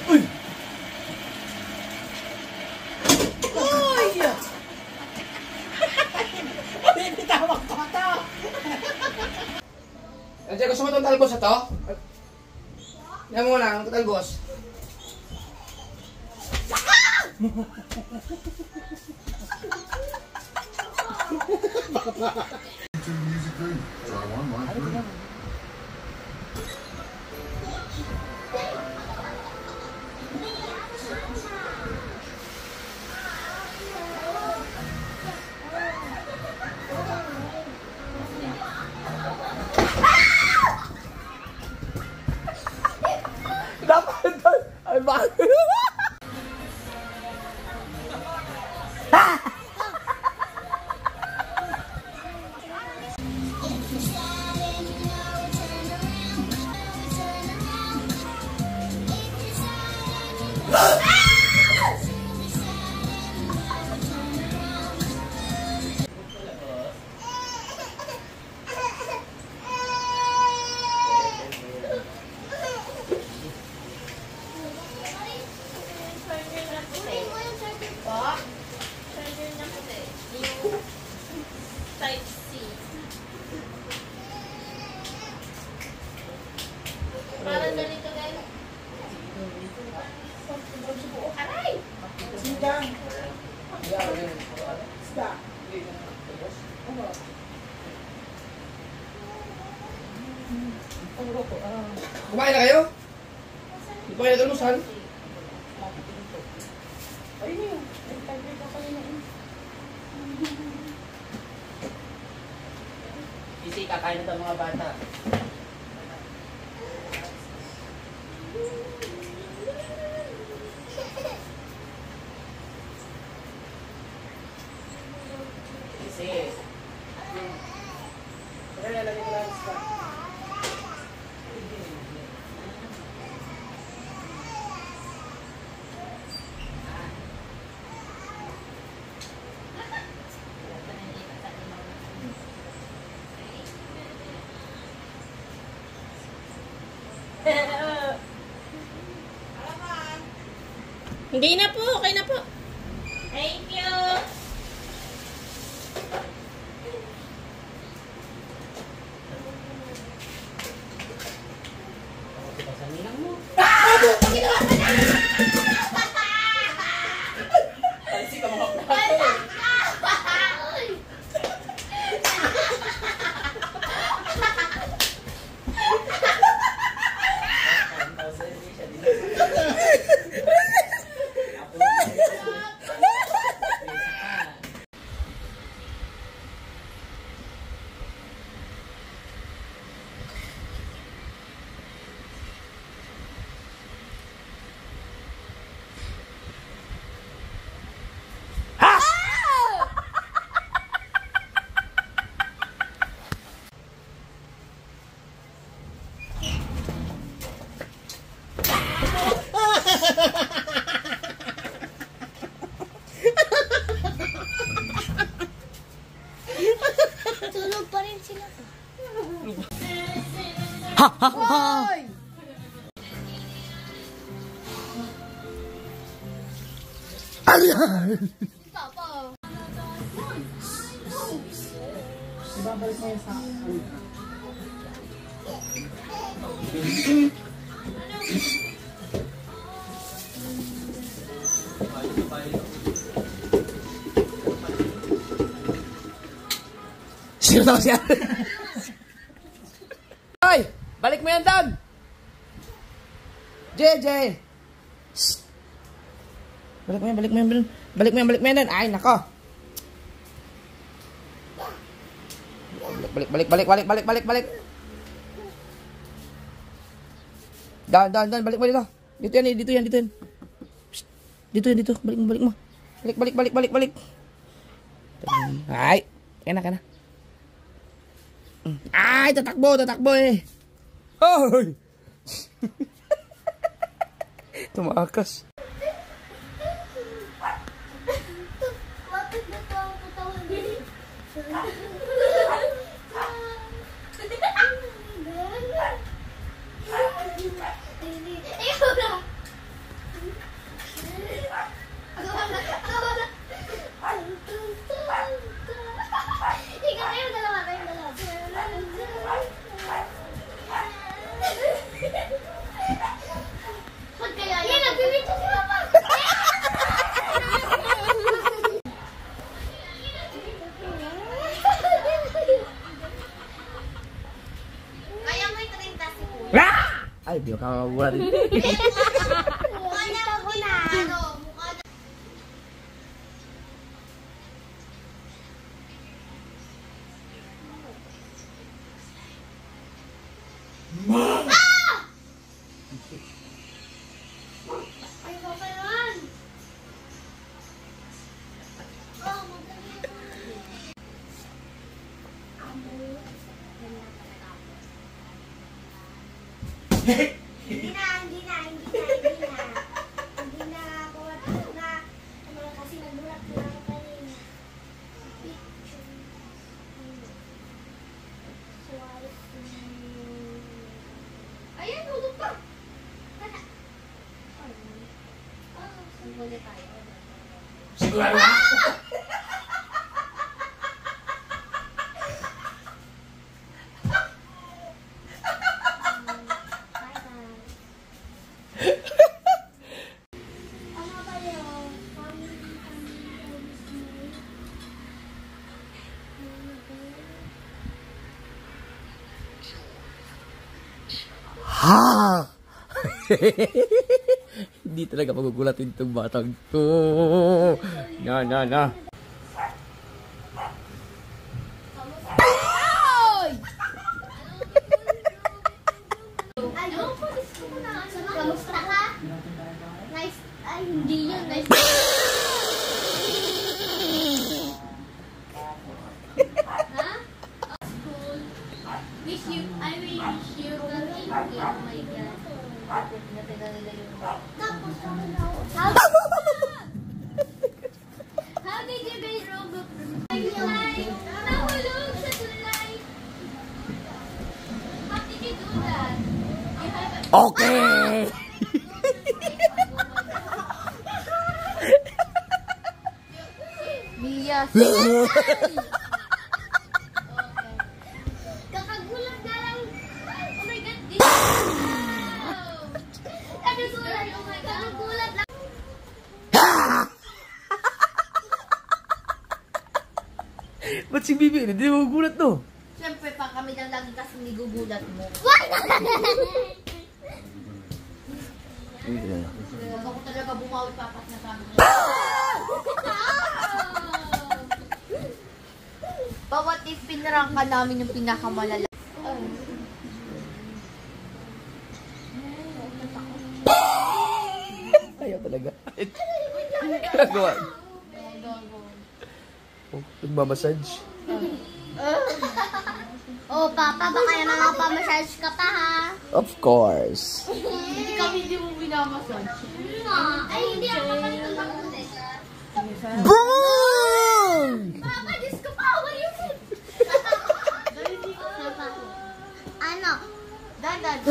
Uy! Uy! Hindi tawag ko ito! Nandiyan, gusto mo itong talbos na to? Yan mo na, ang talbos. Dapat ay bakit? Type C. Parang ganito guys. Aray! Sidang. Sida. Kumain na kayo? Hindi pa kayo natulusan? Ayun na yun. Kasi kakain na ito mga bata. Kasi Kaya lalagyan ko lang sida. Hindi na po, okay na po. Thank you. sa nilang mo. Pansi ka mga plato. Tulog pa rin sila. Ha ha ha! Papa. Ibabalik mo yan sa sino daw siya? Ay! Balik mo yan doon! JJ! Shhh! Balik mo yan, balik mo yan. Balik mo yan, balik mo yan. Ay, nako! Balik. Down. Balik mo dito. Dito yan. Shhh. Dito. Balik mo. Balik. Ay! Kaya na. Ay, tatakbo eh. Hoy! Tumakas. Bakit na ito ang katawan din? Nakakagulat. Mukha na ako na. Ano? Mukha na. Ay, kakayan. Oh, magaling ako. Hindi na. Hindi na ako na, kasi nagulat na ako kanina. Ayan, hulog ka! Sigurado ka? Ano ba yun? Ha! Hindi talaga magugulatin itong batang to. Na. Ano? Kamusta ka? Nice. Ay, hindi yun. Nice. Ha? School. Wish you, I will wish you the same. Oh my God. Tapos, how did you build Roblox? Nahulog sa tulay. How did you do that? You have a... Okay! Mia, Kakagulat na lang. Oh my God, this Kakagulat, oh my God. Kakagulat lang. Ba't si Bibi? Hindi magugulat to. siyempre pa kami lang lagi kasi nigugulat mo. Huwag ako talaga bumawi papat na sabi ko. Bawat if pinarangka namin yung pinakamalala. Ayaw talaga. Ginagawa. Oh, nagmamassage. Oh, Papa, baka naman mapamassage ka pa, ha? Of course. Hindi kami hindi mo binamassage. Ay, hindi ako mapamassage. Boom! Papa, Diyos ko pa, what you said? Ano? Dadan.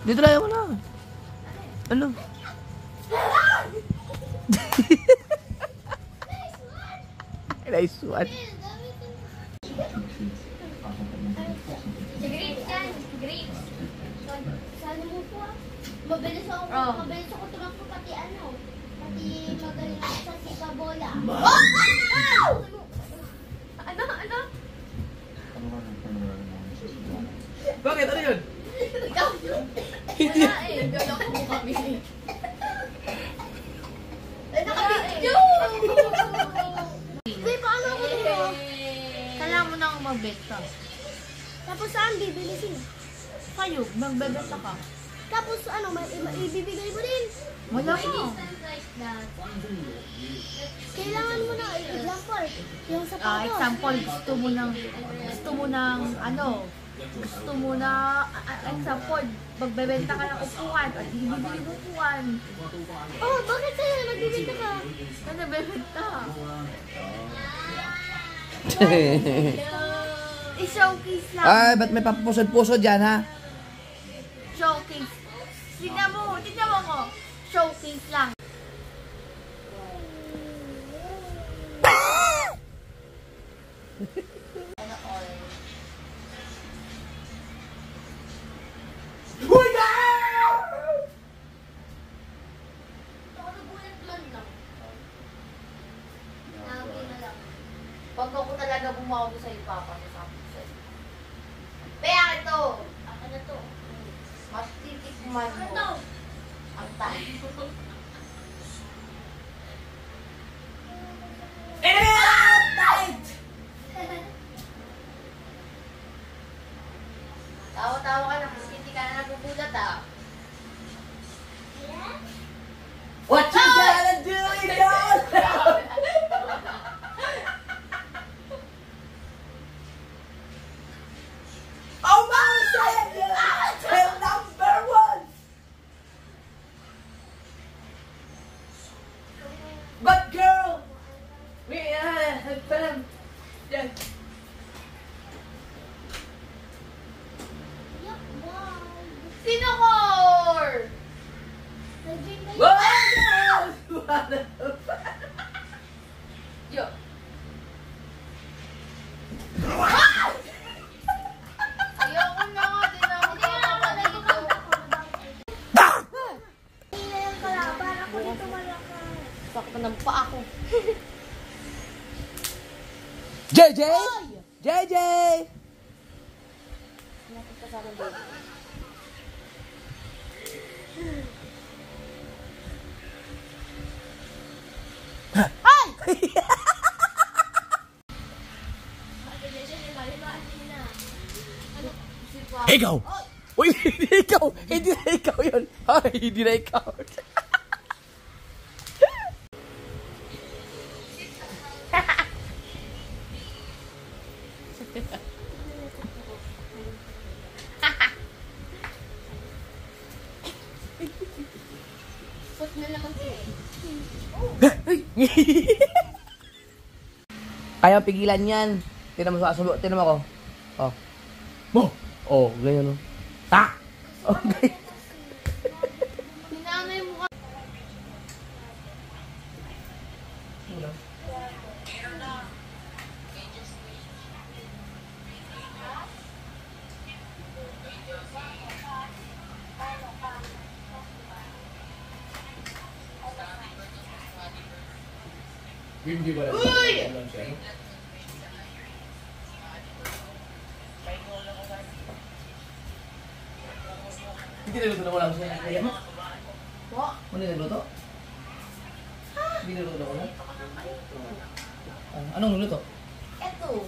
Dito lang ako na. Ano? Nice one. Grapes yan, grapes. Saan mo po? Mabilis ako tumakbo pati ano. Pati magaling ako sa sikabola. Ano? Bakit? Ano yun? Wala eh. Gala ko mo kami. Nakabidyo! Hindi, paano ako dito? Kailangan mo nang magbenta. Tapos saan bibilisin? Kayo, magbebenta ka. Tapos ano, ibibigay mo din. Wala mo. Kailangan mo na example. Yung sapatos. Example, gusto mo ng example, magbebenta ka ng upuan at bibili mo upuan. Oh, bakit sa'yo nagbibigay ka? Ano bebenta? I-showcase lang. Ay, ba't may papusod-pusod dyan, ha? Showcase. Tignan mo ko. Showcase lang. tumawag sa'yo, Papa. Sabi ko sa'yo. Kaya ito. Ako na to. Matitikman mo. Ano? Ang tayo. Tawa-tawa ka na kasi hindi ka na nagugulat ah. What you gonna do, girl? Oh, Mama said you tell number one. But girl, we film. Yeah. Sino core? Wow, girl. Yo. Ayoko na nga din ako dito. Hindi yung kalaban. Ako dito malakas. Sakto ng paa ko. JJ! JJ! Ikaw! Uy, hindi ikaw! Hindi na ikaw yun! Ay, hindi na ikaw! Put na lang kasi. Kaya pigilan yan. Tinan mo sa asulo. Tinan mo ako. Oh. Mo! Oh, ganyan o. Ta! Okay. Hinamay mo ka. Uy! Hindi nagluto na wala ko siya. Kaya mo? What? Hindi nagluto? Hindi nagluto na wala? Anong nagluto? Eto.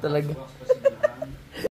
Talaga.